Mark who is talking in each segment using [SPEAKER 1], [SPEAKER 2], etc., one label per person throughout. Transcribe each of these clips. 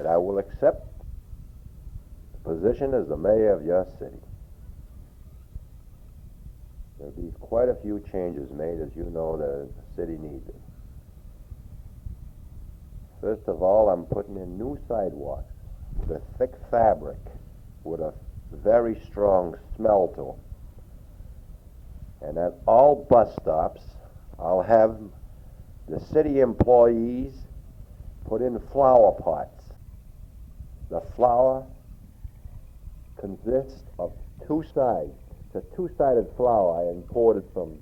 [SPEAKER 1] that I will accept the position as the mayor of your city. There'll be quite a few changes made, as you know, the city needs it. First of all, I'm putting in new sidewalks with a thick fabric, with a very strong smell to them. And at all bus stops, I'll have the city employees put in flower pots. The flower consists of two sides. It's a two-sided flower I imported from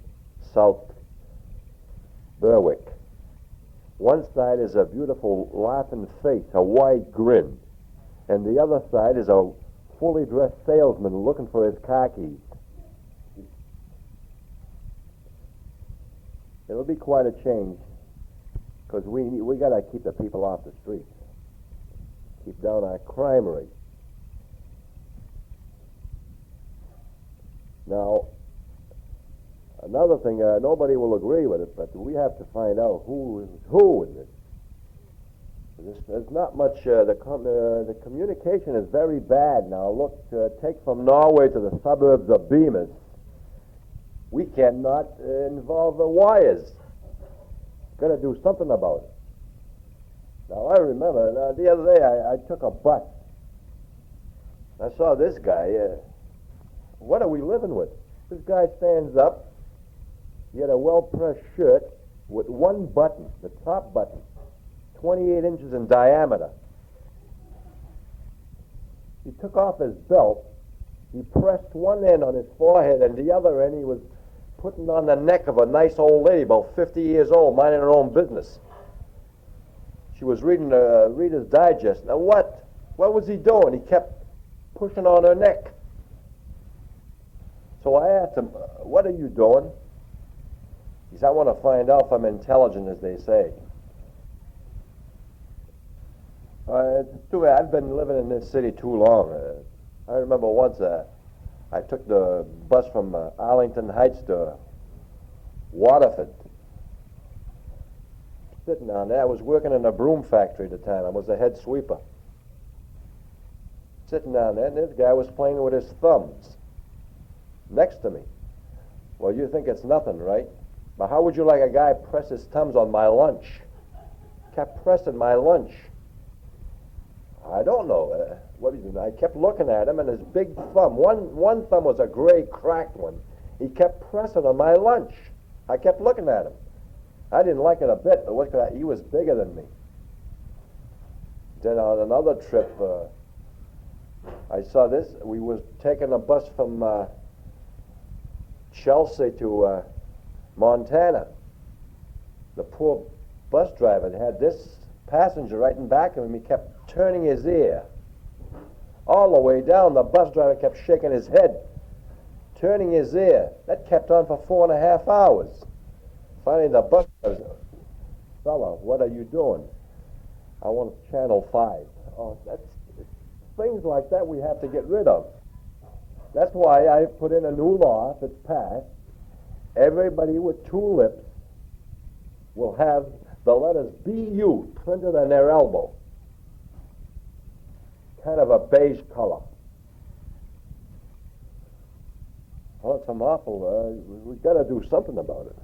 [SPEAKER 1] South Berwick. One side is a beautiful laughing face, a wide grin, and the other side is a fully dressed salesman looking for his car keys. It'll be quite a change, because we got to keep the people off the streets, keep down our crime rate. Now, another thing, nobody will agree with it, but we have to find out who in this. There's not much, the communication is very bad now. Look, take from Norway to the suburbs of Bemis. We cannot involve the wires. Got to do something about it. Now, I remember the other day I took a bus. I saw this guy. What are we living with? This guy stands up. He had a well-pressed shirt with one button, the top button, 28 inches in diameter. He took off his belt. He pressed one end on his forehead, and the other end he was putting on the neck of a nice old lady, about 50 years old, minding her own business. She was reading Reader's Digest. Now what was he doing? He kept pushing on her neck. So I asked him, what are you doing? He said, I want to find out if I'm intelligent, as they say. It's too bad. I've been living in this city too long. I remember once I took the bus from Arlington Heights to Waterford. Sitting down there, I was working in a broom factory at the time. I was the head sweeper. Sitting down there, and this guy was playing with his thumbs next to me. Well, you think it's nothing, right? But how would you like a guy press his thumbs on my lunch? Kept pressing my lunch. I don't know. I kept looking at him, and his big thumb, one thumb was a gray cracked one. He kept pressing on my lunch. I kept looking at him. I didn't like it a bit, but what could he was bigger than me. Then on another trip, I saw this. We was taking a bus from Chelsea to Montana. The poor bus driver had this passenger right in back of him. He kept turning his ear. All the way down, the bus driver kept shaking his head, turning his ear. That kept on for 4.5 hours. Finally, the bus driver said, fella, what are you doing? I want Channel 5. Oh, that's things like that we have to get rid of. That's why I put in a new law, if it's passed. Everybody with two lips will have the letters BU printed on their elbow. Kind of a beige color. Well, it's an awful, we've got to do something about it.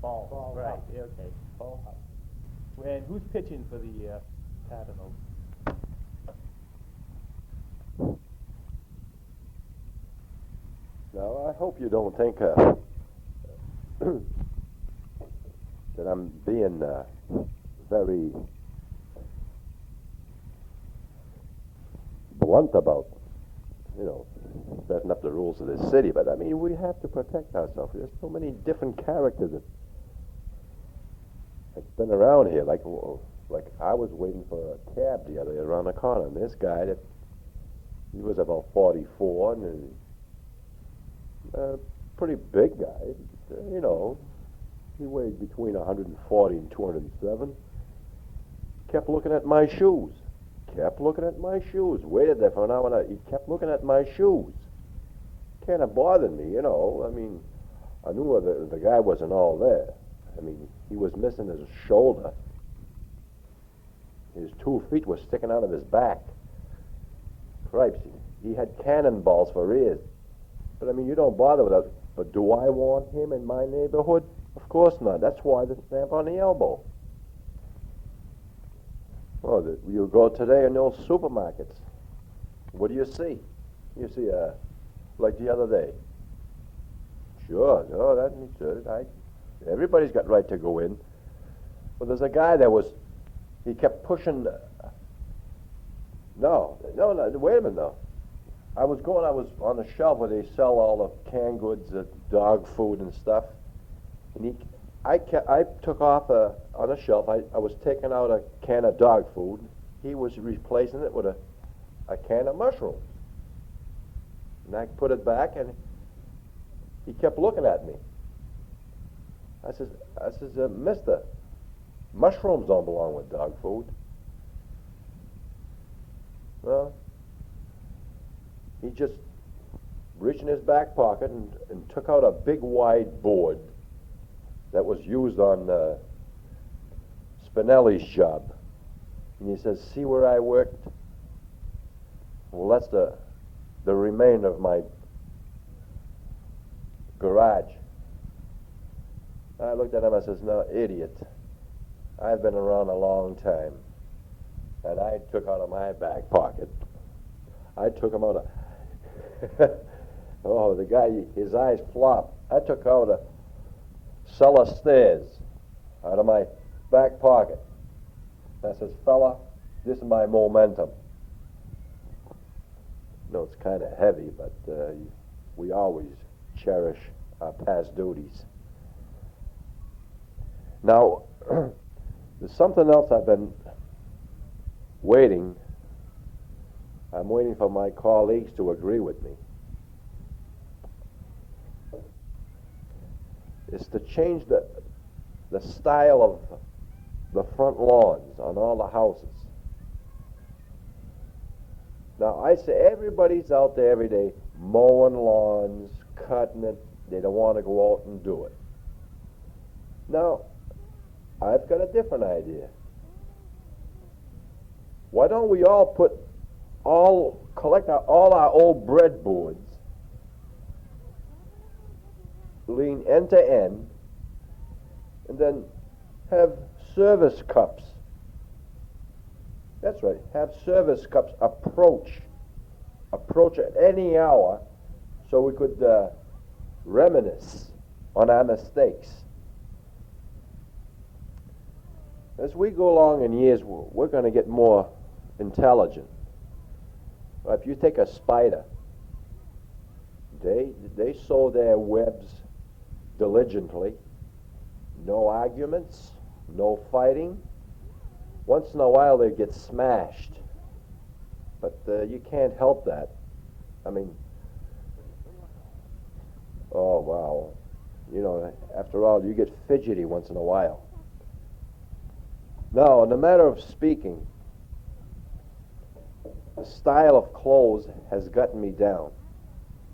[SPEAKER 2] Ball. Right, yeah, okay. Ball house. And who's pitching for the Cardinals?
[SPEAKER 1] Now, I hope you don't think that I'm being very blunt about, setting up the rules of this city, but I mean, we have to protect ourselves. There's so many different characters that's been around here. Like I was waiting for a cab the other day around the corner, and this guy he was about 44, and pretty big guy, he weighed between 140 and 207. Kept looking at my shoes. Waited there for an hour and a half. He kept looking at my shoes. Kind of bothered me, I mean, I knew the guy wasn't all there. I mean, he was missing his shoulder. His 2 feet were sticking out of his back. Cripes, he had cannonballs for ears. But I mean, you don't bother with that. But do I want him in my neighborhood? Of course not. That's why the stamp on the elbow. Well, you go today in those supermarkets. What do you see? You see, like the other day. Sure, no, that means everybody's got right to go in. Well, there's a guy he kept pushing. No, wait a minute, no. I was on the shelf where they sell all the canned goods, dog food and stuff. And I took off on a shelf. I was taking out a can of dog food. He was replacing it with a can of mushrooms. And I put it back, and he kept looking at me. I says, Mister, mushrooms don't belong with dog food. Well, he just reached in his back pocket and took out a big wide board that was used on Spinelli's job. And he says, see where I worked? Well, that's the remainder of my garage. I looked at him, I says, no, idiot. I've been around a long time. And I took out of my back pocket. I took him out of... oh, the guy, his eyes flopped. I took out a cellar stairs out of my back pocket. I says, fella, this is my momentum. No, it's kind of heavy, but we always cherish our past duties. Now, there's something else I've been waiting. I'm waiting for my colleagues to agree with me. It's to change the style of the front lawns on all the houses. Now, I say everybody's out there every day mowing lawns, cutting it. They don't want to go out and do it. Now, I've got a different idea. Why don't we all collect all our old breadboards, lean end to end, and then have service cups. That's right, have service cups approach at any hour so we could reminisce on our mistakes. As we go along in years, we're going to get more intelligent. If you take a spider, they sew their webs diligently. No arguments, no fighting. Once in a while they get smashed, but you can't help that. I mean, oh wow, you know, after all, you get fidgety once in a while. Now, in the matter of speaking, the style of clothes has gotten me down.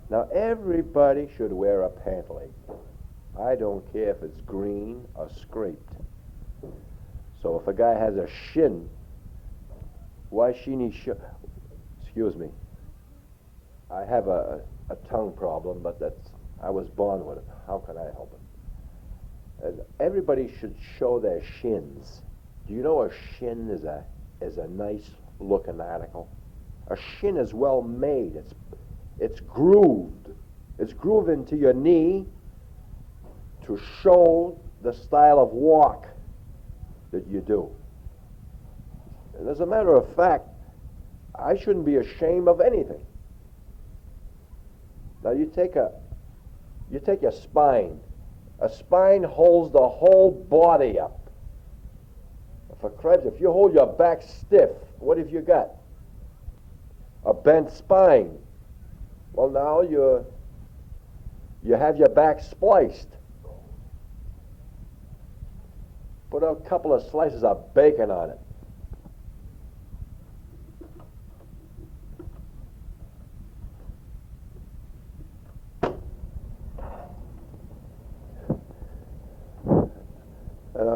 [SPEAKER 1] Now, everybody should wear a pant leg. I don't care if it's green or scraped. So if a guy has a shin, why shouldn't he excuse me. I have a tongue problem, but I was born with it. How can I help it? And everybody should show their shins. Do you know a shin is a nice looking article? A shin is well made. It's grooved. It's grooved into your knee to show the style of walk that you do. And as a matter of fact, I shouldn't be ashamed of anything. Now you take your spine. A spine holds the whole body up. For Christ, if you hold your back stiff, what have you got? A bent spine. Well, now you have your back spliced. Put a couple of slices of bacon on it.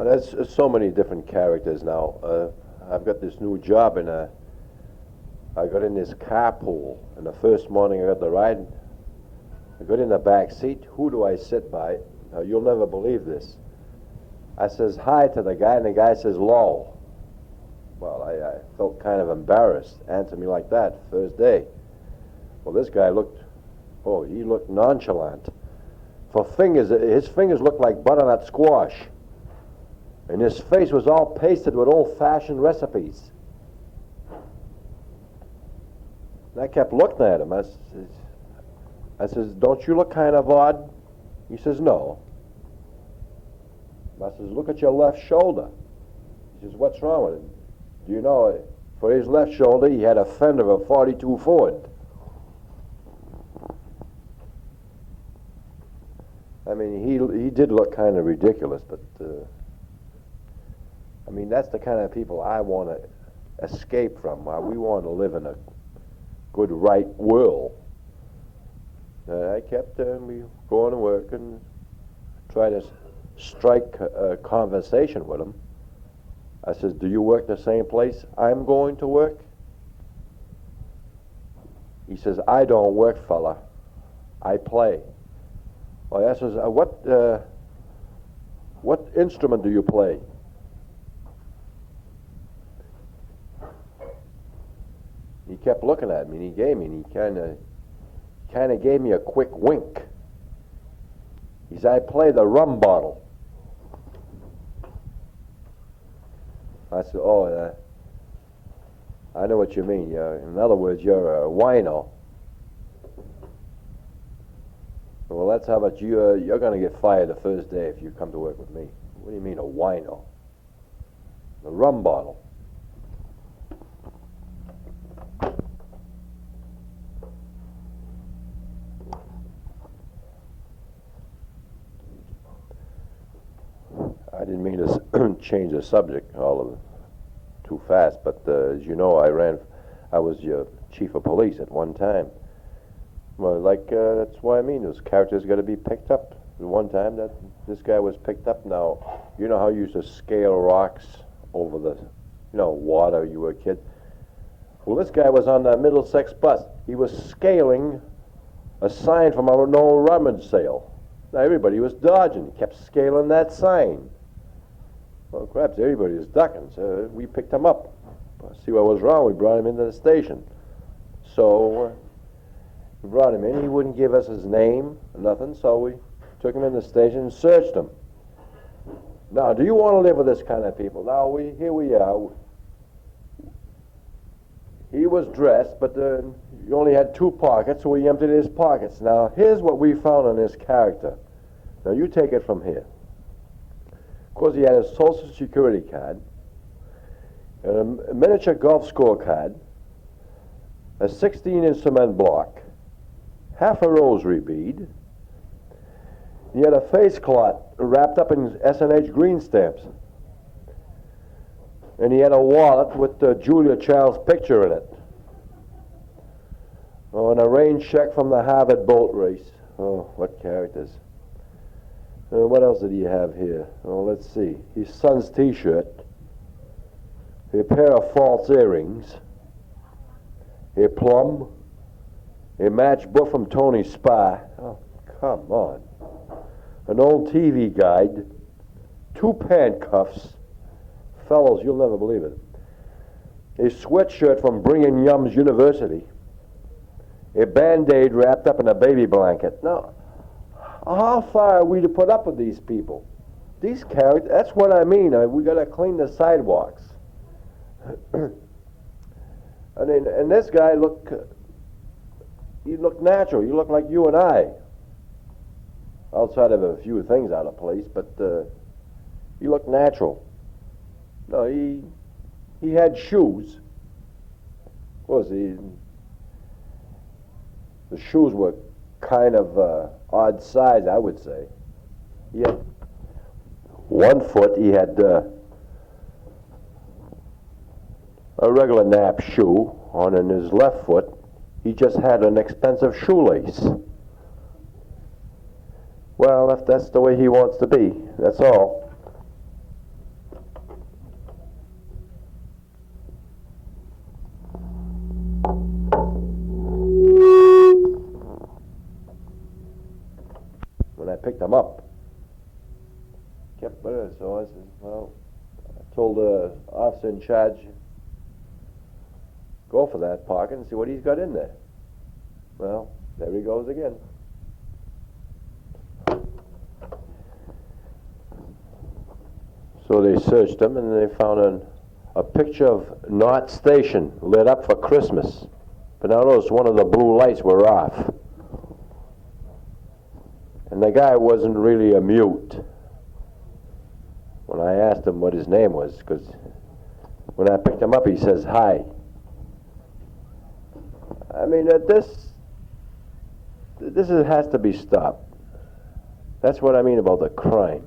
[SPEAKER 1] There's so many different characters now. I've got this new job, and I got in this carpool. And the first morning I got the ride, I got in the back seat. Who do I sit by? Now, you'll never believe this. I says hi to the guy, and the guy says, "Lol." Well, I felt kind of embarrassed. Answer me like that, first day. Well, this guy looked, he looked nonchalant. His fingers looked like butternut squash. And his face was all pasted with old-fashioned recipes. And I kept looking at him. I says, "Don't you look kind of odd?" He says, "No." I says, "Look at your left shoulder." He says, "What's wrong with it?" Do you know, for his left shoulder, he had a fender of a 42 Ford. I mean, he did look kind of ridiculous, but I mean, that's the kind of people I want to escape from. We want to live in a good, right world. I kept me going to work and try to strike a conversation with him. I says, "Do you work the same place I'm going to work?" He says, "I don't work, fella. I play." Well, I says, what instrument do you play?" He kept looking at me, and he kind of gave me a quick wink. He said, "I play the rum bottle." I said, "Oh, I know what you mean. In other words, you're a wino." "Well, that's how about you. You're going to get fired the first day if you come to work with me." "What do you mean, a wino?" "The rum bottle." I didn't mean to change the subject too fast, but as you know, I was your chief of police at one time. Well, that's why I mean, those characters got to be picked up. At one time, that this guy was picked up. Now, you know how you used to scale rocks over the, water. You were a kid. Well, this guy was on the Middlesex bus. He was scaling a sign from an old rummage sale. Now, everybody was dodging. He kept scaling that sign. Well, perhaps everybody was ducking, so we picked him up. See what was wrong. We brought him into the station. So we brought him in. He wouldn't give us his name or nothing, so we took him in the station and searched him. Now, do you want to live with this kind of people? Now, here we are. He was dressed, but he only had 2 pockets, so we emptied his pockets. Now, here's what we found on his character. Now, you take it from here. Of course, he had a Social Security card, a miniature golf scorecard, a 16-inch cement block, half a rosary bead. He had a face cloth wrapped up in S&H green stamps. And he had a wallet with Julia Child's picture in it. Oh, and a rain check from the Harvard boat race. Oh, what characters. What else did he have here? Oh, let's see. His son's T-shirt, a pair of false earrings, a plum, a matchbook from Tony's Spa. Oh, come on. An old TV guide, 2 pant cuffs. Fellows, you'll never believe it. A sweatshirt from Brigham Young's University. A Band-Aid wrapped up in a baby blanket. Now, how far are we to put up with these people? These characters, that's what I mean. We got to clean the sidewalks. And this guy he looked natural. He looked like you and I. Outside of a few things out of place, but he looked natural. No, he had shoes. Of course, the shoes were kind of odd size, I would say. He had one foot, he had a regular nap shoe on, and his left foot, he just had an expensive shoelace. Well, if that's the way he wants to be, that's all. picked him up. So I said, well, I told the officer in charge, go for that pocket and see what he's got in there. Well, there he goes again. So they searched him and they found a picture of Knott Station lit up for Christmas. But now notice one of the blue lights were off. And the guy wasn't really a mute. When I asked him what his name was, because when I picked him up, he says, hi. I mean, has to be stopped. That's what I mean about the crime.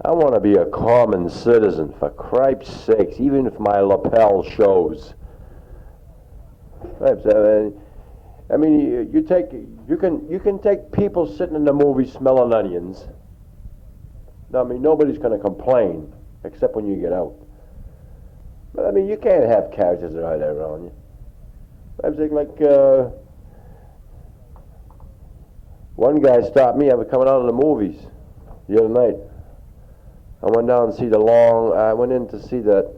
[SPEAKER 1] I want to be a common citizen, for Christ's sakes, even if my lapel shows. I mean, you can take people sitting in the movie smelling onions. I mean, nobody's going to complain, except when you get out. But I mean, you can't have characters right around you. I was thinking, like, one guy stopped me. I was coming out of the movies the other night. I went down to see I went in to see the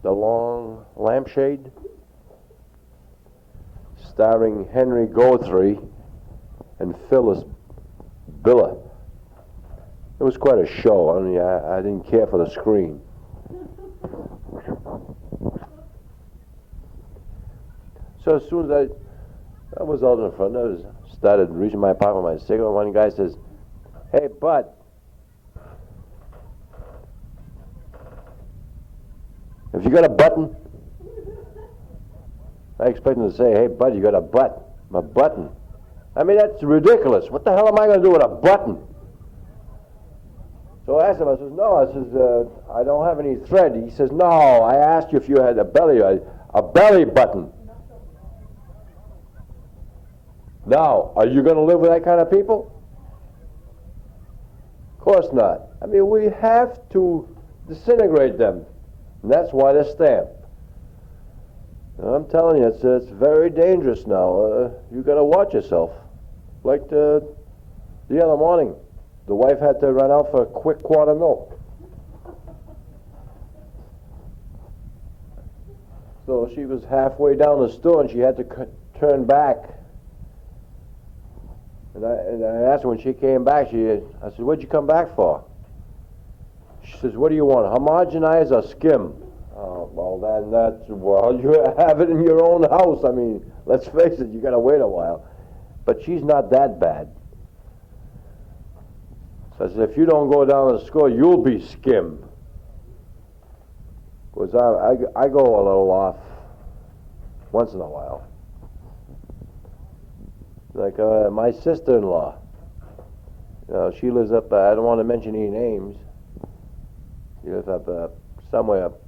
[SPEAKER 1] long lampshade, starring Henry Guthrie and Phyllis Biller. It was quite a show. I mean, I didn't care for the screen. So as soon as I was out in front, I started reaching my pocket with my cigarette. One guy says, "Hey, Bud, have you got a button?" I expect him to say, "Hey, Bud, you got a button?" I mean, that's ridiculous. What the hell am I going to do with a button? So I asked him, I says, "No," I says, "I don't have any thread." He says, "No, I asked you if you had a belly button." Now, are you going to live with that kind of people? Of course not. I mean, we have to disintegrate them. And that's why they're stamped. I'm telling you, it's very dangerous now. You got to watch yourself. Like the other morning, the wife had to run out for a quick quart of milk. So she was halfway down the store and she had to turn back. And I asked her when she came back, I said, "What'd you come back for?" She says, "What do you want, homogenize or skim?" Oh, well, then you have it in your own house. I mean, let's face it, you got to wait a while. But she's not that bad. So I said, "If you don't go down to the store, you'll be skim." Because I go a little off once in a while. Like my sister-in-law. She lives up, I don't want to mention any names. She lives up somewhere up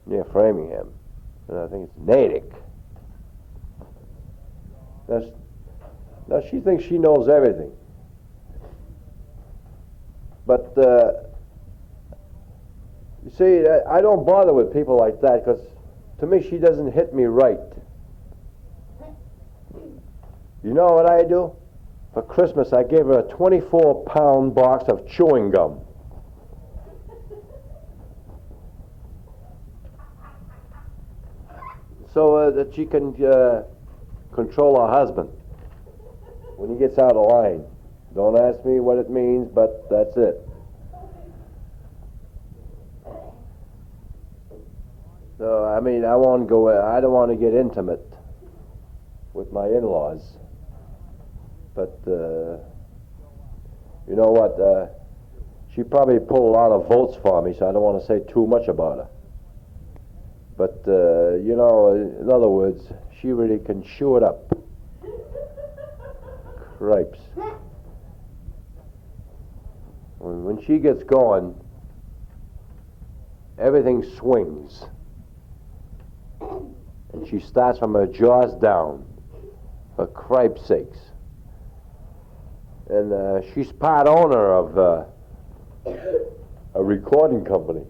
[SPEAKER 1] near Framingham. And I think it's Natick. Now she thinks she knows everything. But, you see, I don't bother with people like that because to me she doesn't hit me right. You know what I do? For Christmas, I gave her a 24-pound box of chewing gum. So that she can control her husband when he gets out of line. Don't ask me what it means, but that's it. So, I mean, I don't want to get intimate with my in-laws. But, you know what, she probably pulled a lot of votes for me, so I don't want to say too much about her. But, you know, in other words, she really can chew it up. Cripes. When she gets going, everything swings. And she starts from her jaws down, for cripe's sakes. And she's part owner of a recording company.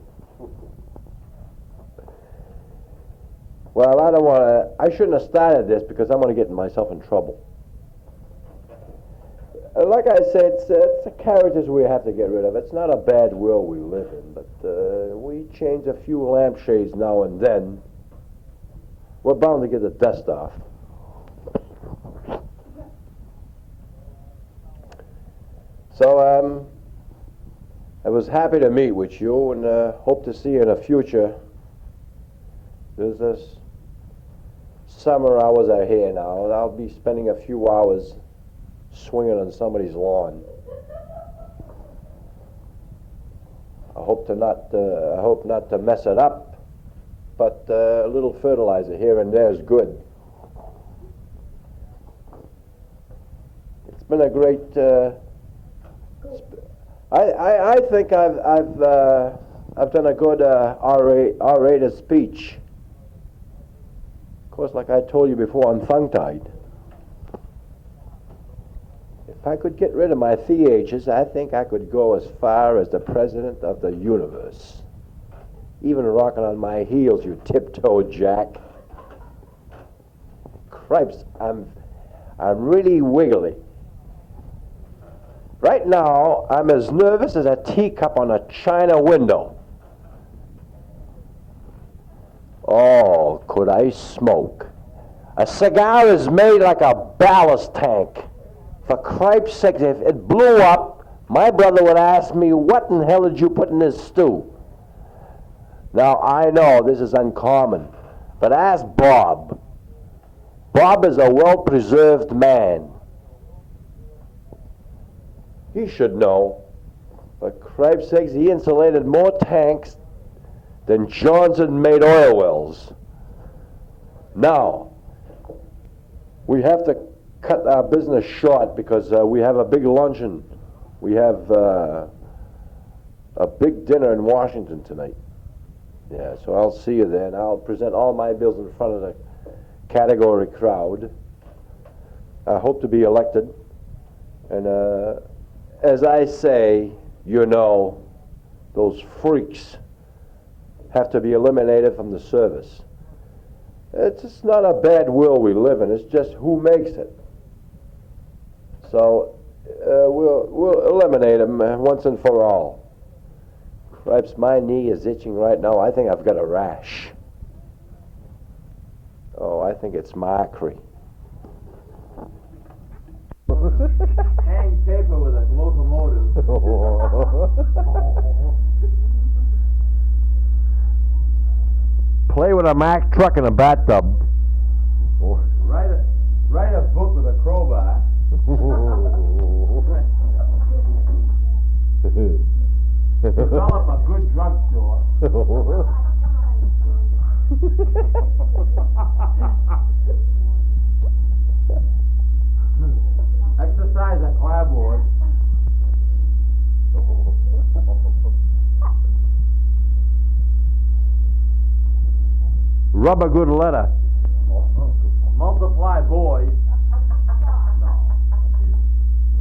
[SPEAKER 1] Well, I shouldn't have started this because I'm going to get myself in trouble. like I said, it's the characters we have to get rid of. It's not a bad world we live in, but we change a few lampshades now and then. We're bound to get the dust off. So I was happy to meet with you and hope to see you in the future. There's this summer hours are here now, and I'll be spending a few hours swinging on somebody's lawn. I hope not to mess it up, but a little fertilizer here and there is good. It's been a great. I think I've done a good R-rated speech. Of course, like I told you before, I'm tongue-tied. If I could get rid of my theatres, I think I could go as far as the president of the universe. Even rocking on my heels, you tiptoe Jack. Cripes, I'm really wiggly. Right now, I'm as nervous as a teacup on a china window. Oh, could I smoke? A cigar is made like a ballast tank. For cripe's sake, if it blew up, my brother would ask me, what in hell did you put in this stew? Now, I know this is uncommon, but ask Bob. Bob is a well-preserved man. He should know. For cripe's sakes, he insulated more tanks than Johnson made oil wells. Now, we have to cut our business short because we have a big luncheon. We have a big dinner in Washington tonight. Yeah, so I'll see you then. I'll present all my bills in front of the category crowd. I hope to be elected. And as I say, you know, those freaks have to be eliminated from the service. It's just not a bad world we live in. It's just who makes it. So we'll eliminate them once and for all. Cripes, my knee is itching right now. I think I've got a rash. Oh, I think it's mercury.
[SPEAKER 3] Hang paper with a locomotive.
[SPEAKER 1] Play with a Mack truck in a bathtub.
[SPEAKER 3] Write a book with a crowbar. Develop a good drugstore. Exercise a clapboard.
[SPEAKER 1] Rub a good letter.
[SPEAKER 3] Multiply boys. No.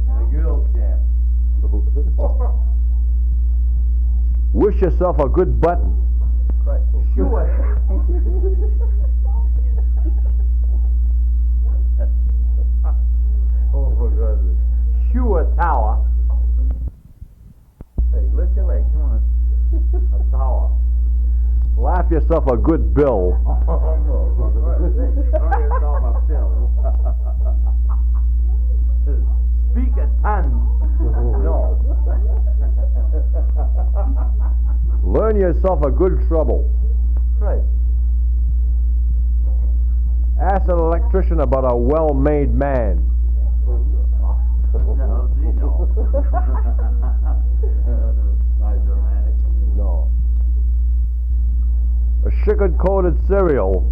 [SPEAKER 3] And a girl's camp.
[SPEAKER 1] Wish yourself a good button.
[SPEAKER 3] Sure. Oh, for goodness. Sure tower. Hey, lift your leg, come on. A tower.
[SPEAKER 1] Laugh yourself a good bill.
[SPEAKER 3] Oh, no, for goodness sake. Throw yourself a pill. Speak a ton. No.
[SPEAKER 1] Learn yourself a good trouble.
[SPEAKER 3] Right.
[SPEAKER 1] Ask an electrician about a well-made man.
[SPEAKER 3] No, see, no. Not dramatic.
[SPEAKER 1] No. A sugar-coated cereal.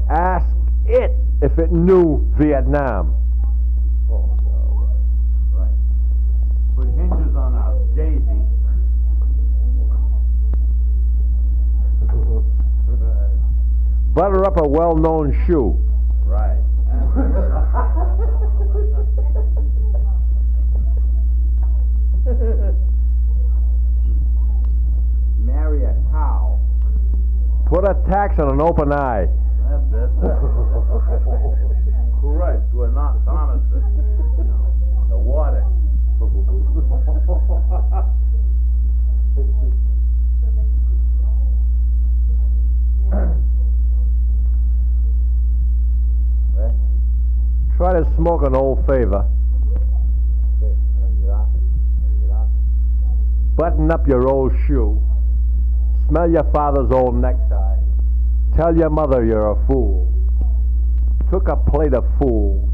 [SPEAKER 1] Ask it if it knew Vietnam.
[SPEAKER 3] Oh, no. Right. Put hinges on a daisy.
[SPEAKER 1] Butter up a well-known shoe.
[SPEAKER 3] Right. Marry a cow.
[SPEAKER 1] Put a tax on an open eye.
[SPEAKER 3] That's it. Correct. We're not Thomas. No. water.
[SPEAKER 1] Try to smoke an Old Favor. Button up your old shoe. Smell your father's old necktie. Tell your mother you're a fool. Took a plate of fool.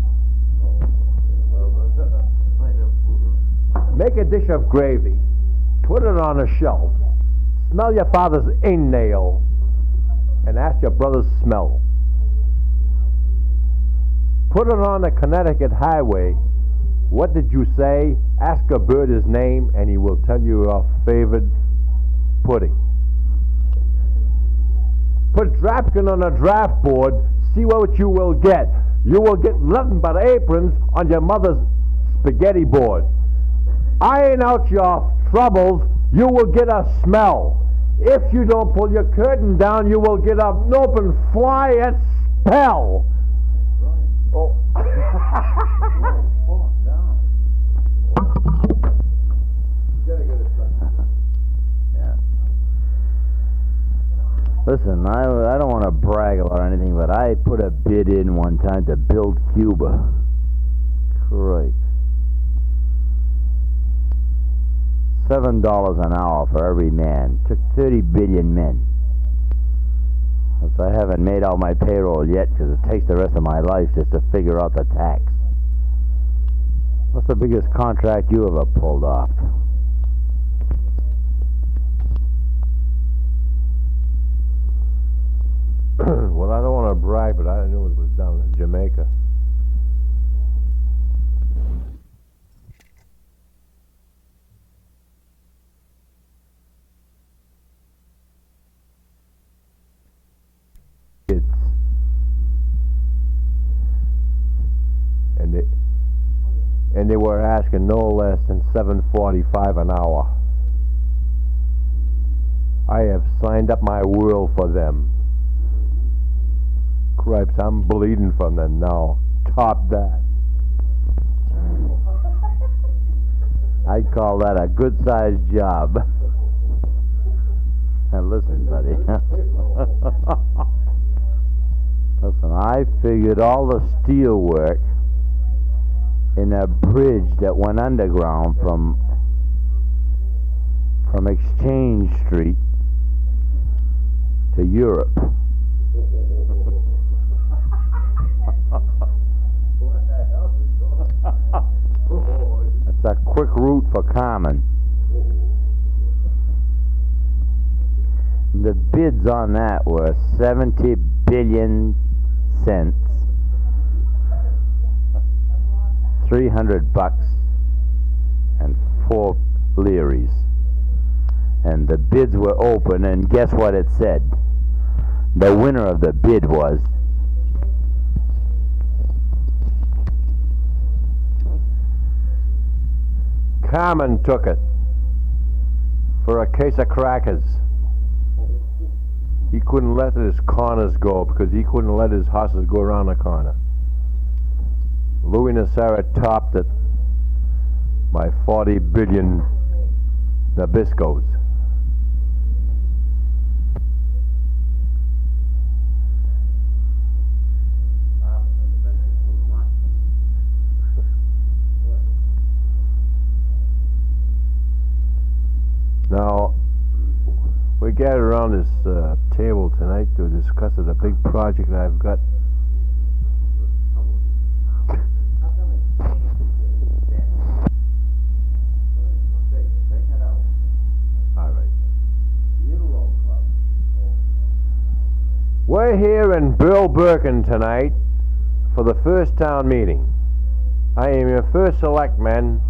[SPEAKER 1] Make a dish of gravy. Put it on a shelf. Smell your father's nail. And ask your brother's smell. Put it on the Connecticut highway. What did you say? Ask a bird his name and he will tell you your favorite pudding. Put Drapkin on a draft board. See what you will get. You will get nothing but aprons on your mother's spaghetti board. Iron out your troubles. You will get a smell. If you don't pull your curtain down, you will get an open fly at spell. Oh.
[SPEAKER 4] Yeah. Listen, I don't want to brag about anything, but I put a bid in one time to build Cuba. Christ. $7 an hour for every man. Took 30 billion men. I haven't made out my payroll yet because it takes the rest of my life just to figure out the tax. What's the biggest contract you ever pulled off?
[SPEAKER 1] Well, I don't want to brag, but I knew it was down in Jamaica. And they were asking no less than $7.45 an hour. I have signed up my world for them. Cripes, I'm bleeding from them now. Top that.
[SPEAKER 4] I'd call that a good-sized job. Now listen, buddy. Listen, I figured all the steel work in a bridge that went underground from Exchange Street to Europe. That's a quick route for Carmen. The bids on that were 70 billion cents. $300 and 4 leeries. And the bids were open, and guess what it said? The winner of the bid was
[SPEAKER 1] Carmen took it for a case of crackers. He couldn't let his corners go because he couldn't let his horses go around the corner. Louis Nassara topped it by 40 billion Nabiscos. Now, we gathered around this table tonight to discuss the big project that I've got. We're here in Bill Birkin tonight for the first town meeting. I am your first selectman,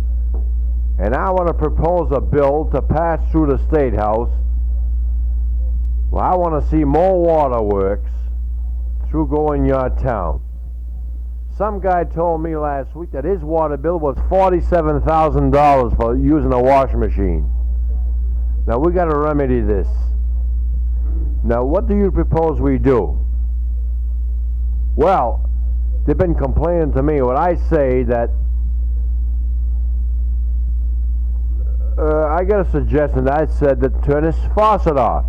[SPEAKER 1] and I want to propose a bill to pass through the State House. Well, I want to see more waterworks through going your town. Some guy told me last week that his water bill was $47,000 for using a washing machine. Now we got to remedy this. Now, what do you propose we do? Well, they've been complaining to me when I say that I got a suggestion. I said to turn this faucet off.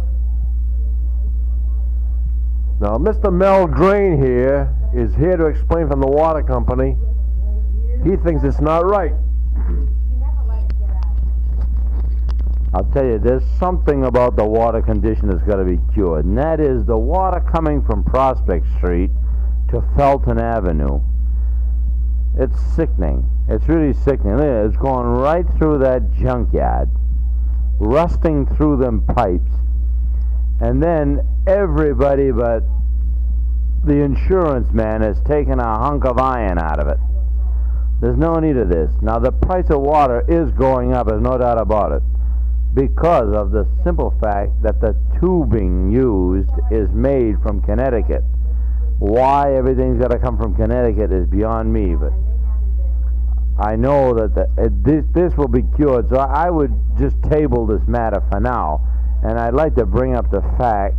[SPEAKER 1] Now, Mr. Mel Drain here is here to explain from the water company. He thinks it's not right.
[SPEAKER 4] I'll tell you, there's something about the water condition that's got to be cured, and that is the water coming from Prospect Street to Felton Avenue. It's sickening. It's really sickening. It's going right through that junkyard, rusting through them pipes, and then everybody but the insurance man has taken a hunk of iron out of it. There's no need of this. Now, the price of water is going up, there's no doubt about it, because of the simple fact that the tubing used is made from Connecticut. Why everything's got to come from Connecticut is beyond me, but I know that this will be cured, so I would just table this matter for now. And I'd like to bring up the fact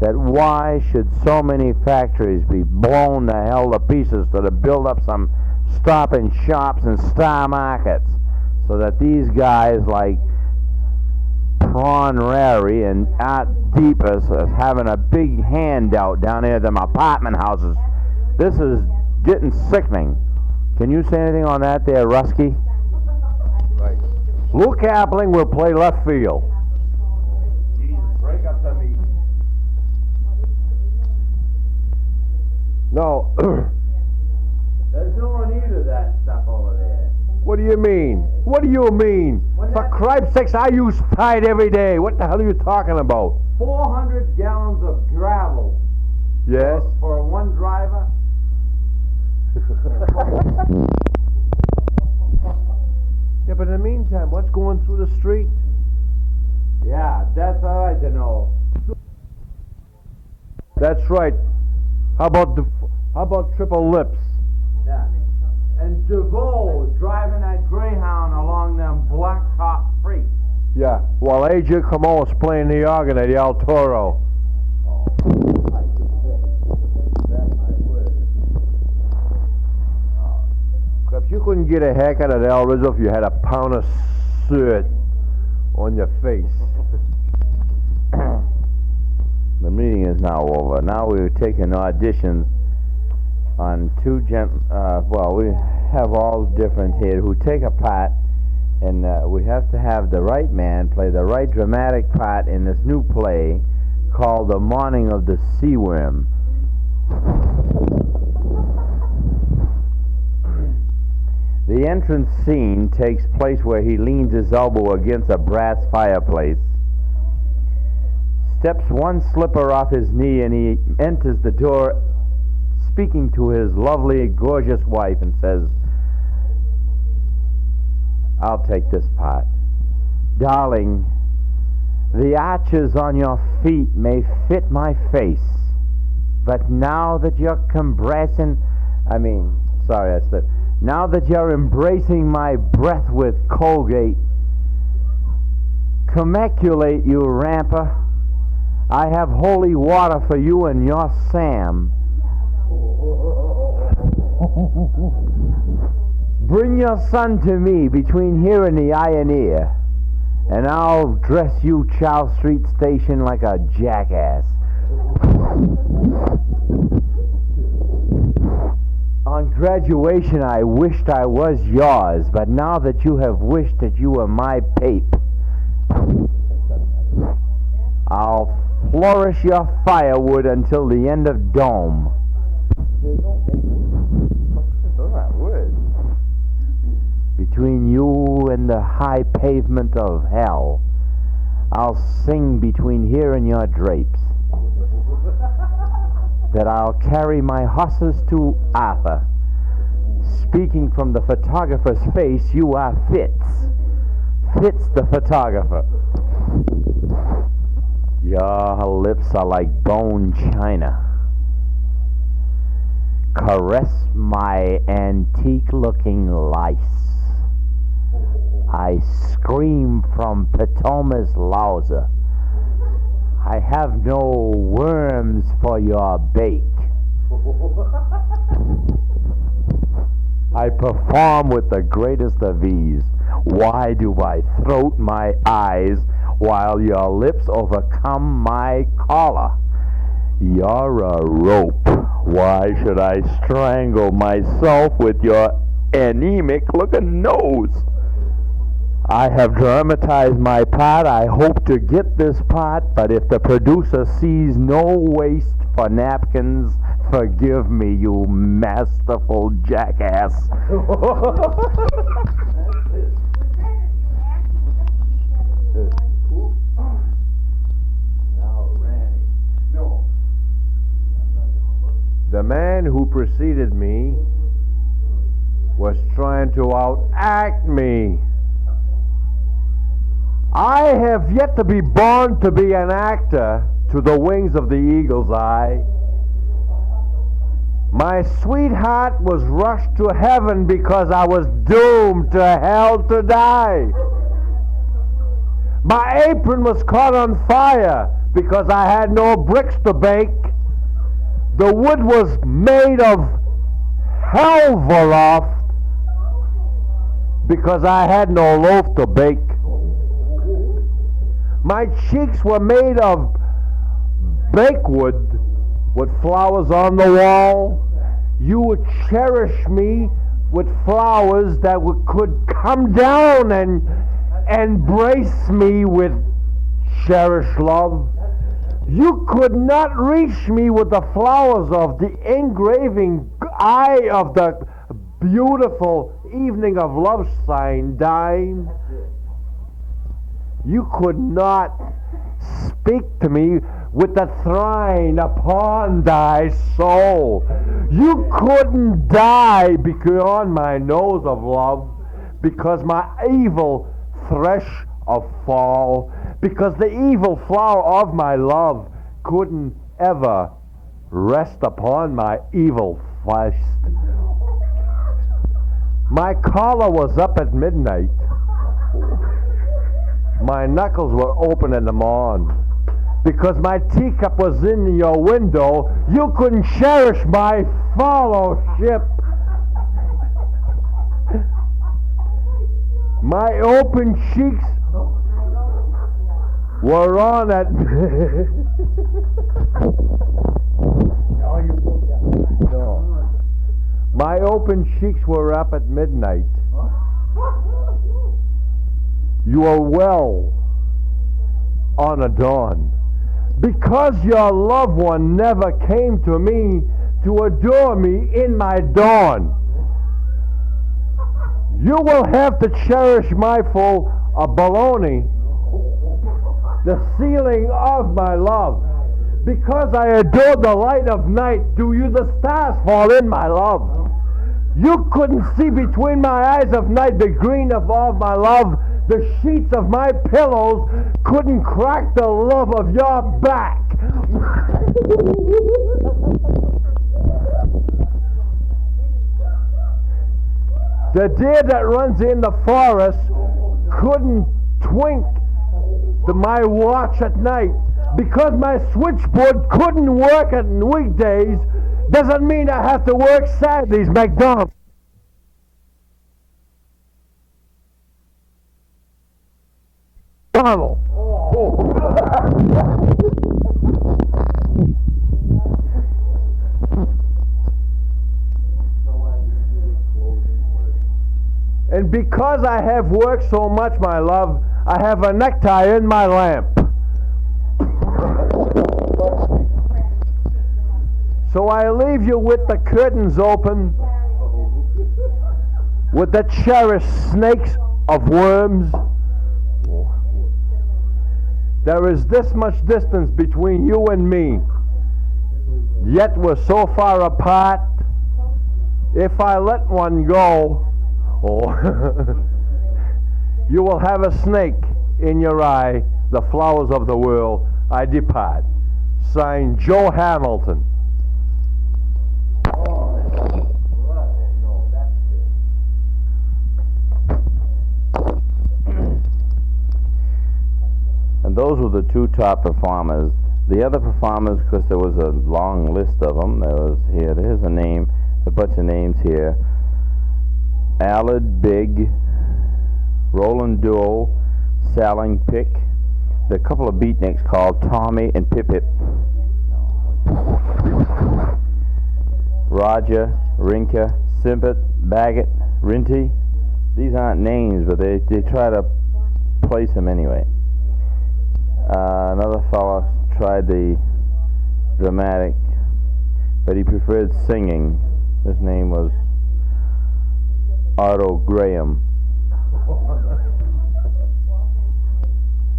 [SPEAKER 4] that why should so many factories be blown the hell to pieces to build up some Stop and Shops and Star Markets, so that these guys like Prawn Rary and Art Deepest is having a big handout down there at them apartment houses. This is getting sickening. Can you say anything on that there, Rusky?
[SPEAKER 1] Right.
[SPEAKER 4] Lou Kapling will play left field.
[SPEAKER 3] Jesus, break up the meeting.
[SPEAKER 1] No.
[SPEAKER 4] There's no need of that stuff over there.
[SPEAKER 1] What do you mean? What do you mean? For Christ's sakes, I use Tide every day. What the hell are you talking about?
[SPEAKER 4] 400 gallons of gravel
[SPEAKER 1] Yes?
[SPEAKER 4] for one driver.
[SPEAKER 1] Yeah, but in the meantime, what's going through the street?
[SPEAKER 4] Yeah, that's all right to know.
[SPEAKER 1] That's right. How about Triple Lips?
[SPEAKER 4] Yeah. And DeVoe driving that Greyhound along them blacktop streets.
[SPEAKER 1] Yeah. While AJ Camo's playing the organ at the El Toro. If you couldn't get a haircut at El Rizzo if you had a pound of soot on your face.
[SPEAKER 4] The meeting is now over. Now we're taking auditions on two we have all different here who take a part, and we have to have the right man play the right dramatic part in this new play called The Morning of the Sea Worm. The entrance scene takes place where he leans his elbow against a brass fireplace, steps one slipper off his knee, and he enters the door speaking to his lovely, gorgeous wife, and says, "I'll take this part. Darling, the arches on your feet may fit my face, but now that you're now that you're embracing my breath with Colgate, commaculate, you ramper. I have holy water for you and your Sam. Bring your son to me between here and the eye and ear, and I'll dress you Charles Street Station like a jackass. On graduation, I wished I was yours, but now that you have wished that you were my pape, I'll flourish your firewood until the end of dome." Between you and the high pavement of hell, I'll sing between here and your drapes, that I'll carry my horses to Arthur. Speaking from the photographer's face, you are Fitz. Fitz the photographer. Your lips are like bone china. Caress my antique-looking lice. I scream from Patoma's louser. I have no worms for your bake. I perform with the greatest of ease. Why do I throat my eyes while your lips overcome my collar? You're a rope. Why should I strangle myself with your anemic-looking nose? I have dramatized my part. I hope to get this part, but if the producer sees no waste for napkins, forgive me, you masterful jackass. The man who preceded me was trying to outact me. I have yet to be born to be an actor to the wings of the eagle's eye. My sweetheart was rushed to heaven because I was doomed to hell to die. My apron was caught on fire because I had no bricks to bake. The wood was made of Helveloft because I had no loaf to bake. My cheeks were made of bakewood with flowers on the wall. You would cherish me with flowers that could come down and embrace me with cherished love. You could not reach me with the flowers of the engraving eye of the beautiful evening of love sign dine. You could not speak to me with the thrine upon thy soul. You couldn't die beyond my nose of love, because my evil thresh of fall, because the evil flower of my love couldn't ever rest upon my evil flesh. My collar was up at midnight. My knuckles were open in the morn. Because my teacup was in your window, you couldn't cherish my fellowship. My open cheeks were on at no. My open cheeks were up at midnight. You are well on a dawn. Because your loved one never came to me to adore me in my dawn. You will have to cherish my full of baloney, the ceiling of my love. Because I adore the light of night, do you the stars fall in my love? You couldn't see between my eyes of night the green of all my love. The sheets of my pillows couldn't crack the love of your back. The deer that runs in the forest couldn't twink to my watch at night. Because my switchboard couldn't work on weekdays, doesn't mean I have to work Saturdays, McDonald's. Donald. And because I have worked so much, my love, I have a necktie in my lamp. So I leave you with the curtains open, with the cherished snakes of worms. There is this much distance between you and me, yet we're so far apart. If I let one go, you will have a snake in your eye, the flowers of the world, I depart. Signed, Joe Hamilton. And those were the two top performers. The other performers, because there was a long list of them, here's a name, a bunch of names here. Allard Big, Roland Duo, Saling Pick, the couple of beatniks called Tommy and Pip Pip, Roger, Rinka, Simpet, Baggett, Rinty. These aren't names, but they try to place them anyway. Another fella tried the dramatic, but he preferred singing. His name was Otto Graham.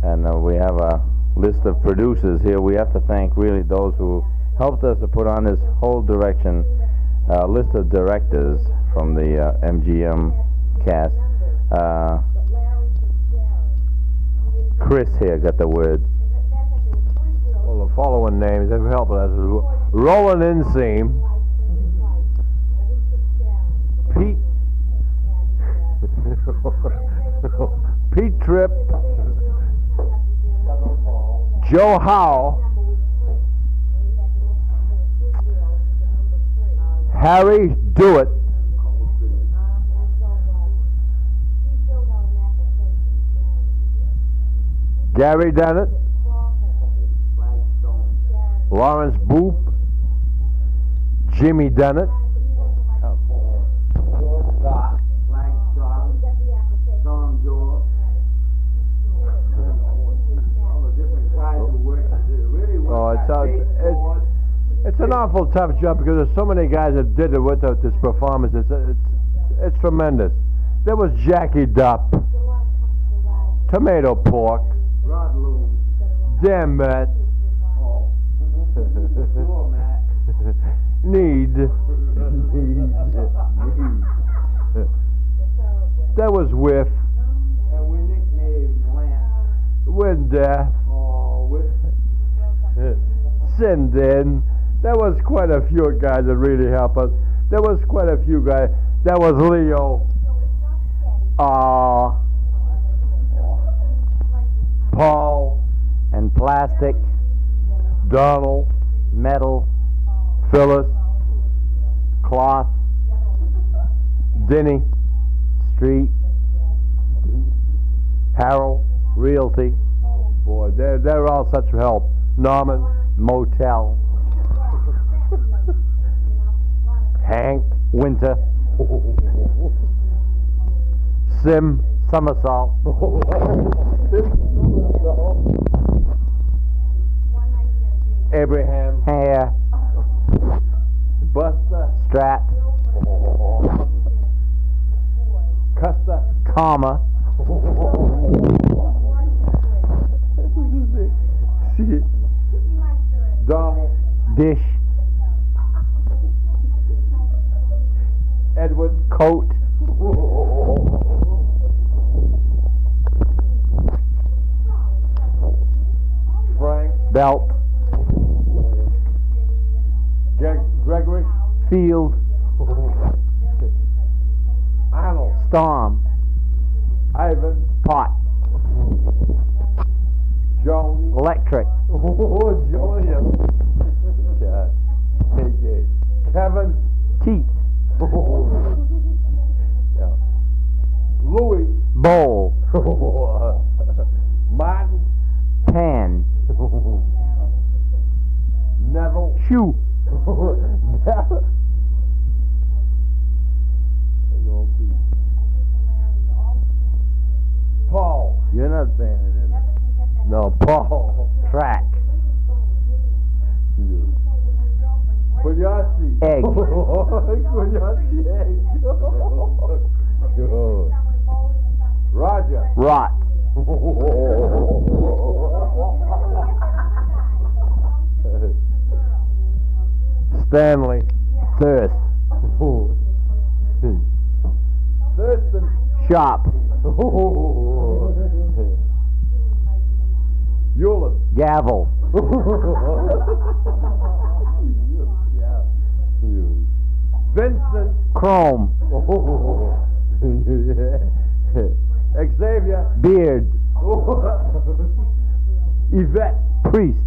[SPEAKER 4] And we have a list of producers here. We have to thank really those who helped us to put on this whole direction, list of directors from the MGM cast. Chris here got the word.
[SPEAKER 5] Well, the following names have helped us: Roland Inseam, Pete, Pete Tripp, Joe Howe, Harry Dewitt, Gary Dennett, Lawrence Boop, Jimmy Dennett,
[SPEAKER 3] Tom Door, all the different guys who work, really work.
[SPEAKER 5] It's an awful tough job because there's so many guys that did it with this performance. It's tremendous. There was Jackie Dupp, Tomato Pork,
[SPEAKER 3] Rod Loom.
[SPEAKER 5] Dan Matt,
[SPEAKER 3] Oh. Poor Matt.
[SPEAKER 5] Need. There was Whiff,
[SPEAKER 3] And we nicknamed Lance.
[SPEAKER 5] Windeath,
[SPEAKER 3] Oh, with
[SPEAKER 5] Sinden. There was quite a few guys that really helped us. There was quite a few guys. There was Leo, Paul,
[SPEAKER 4] And plastic,
[SPEAKER 5] Donald,
[SPEAKER 4] metal,
[SPEAKER 5] Phyllis,
[SPEAKER 4] cloth,
[SPEAKER 5] Denny,
[SPEAKER 4] street,
[SPEAKER 5] Harold,
[SPEAKER 4] realty,
[SPEAKER 5] boy, they're all such help. Norman,
[SPEAKER 4] motel,
[SPEAKER 5] Hank,
[SPEAKER 4] winter,
[SPEAKER 5] Sim,
[SPEAKER 4] somersault,
[SPEAKER 5] Abraham,
[SPEAKER 4] hair,
[SPEAKER 5] Buster,
[SPEAKER 4] strap,
[SPEAKER 5] Custer,
[SPEAKER 4] comma,
[SPEAKER 5] Donald,
[SPEAKER 4] dish,
[SPEAKER 5] Edward,
[SPEAKER 4] coat,
[SPEAKER 5] Frank,
[SPEAKER 4] belt,
[SPEAKER 5] Gregory,
[SPEAKER 4] field,
[SPEAKER 5] Arnold,
[SPEAKER 4] storm,
[SPEAKER 5] Ivan,
[SPEAKER 4] pot,
[SPEAKER 5] Joni,
[SPEAKER 4] electric,
[SPEAKER 5] Joni, Kevin,
[SPEAKER 4] teeth,
[SPEAKER 5] yeah. Louis,
[SPEAKER 4] bowl,
[SPEAKER 5] Martin,
[SPEAKER 4] pan,
[SPEAKER 5] Neville,
[SPEAKER 4] shoe,
[SPEAKER 5] Paul.
[SPEAKER 4] you're not saying it, is it?
[SPEAKER 5] No, Paul.
[SPEAKER 4] Track,
[SPEAKER 5] Pugliasi.
[SPEAKER 4] egg,
[SPEAKER 5] Pugliasi egg. Good. Roger.
[SPEAKER 4] rot,
[SPEAKER 5] Stanley.
[SPEAKER 4] thirst,
[SPEAKER 5] Thurston.
[SPEAKER 4] shop,
[SPEAKER 5] Euless.
[SPEAKER 4] gavel,
[SPEAKER 5] Vincent.
[SPEAKER 4] chrome,
[SPEAKER 5] Xavier.
[SPEAKER 4] beard,
[SPEAKER 5] Yvette.
[SPEAKER 4] priest,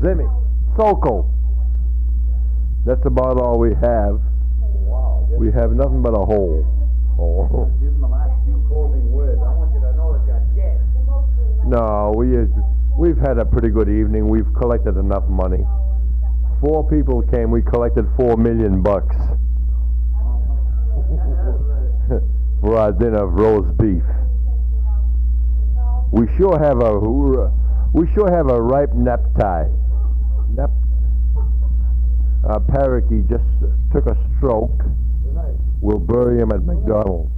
[SPEAKER 5] Zimmy.
[SPEAKER 4] Sokol,
[SPEAKER 5] That's about all we have.
[SPEAKER 3] Wow.
[SPEAKER 5] We have nothing but a hole. Oh.
[SPEAKER 3] Give him the last few closing words. I want you to know that you're dead.
[SPEAKER 5] No, we've had a pretty good evening. We've collected enough money. 4 people came. We collected $4 million for our dinner of roast beef. We sure have a ripe necktie. Parakeet just took a stroke. We'll bury him at McDonald's.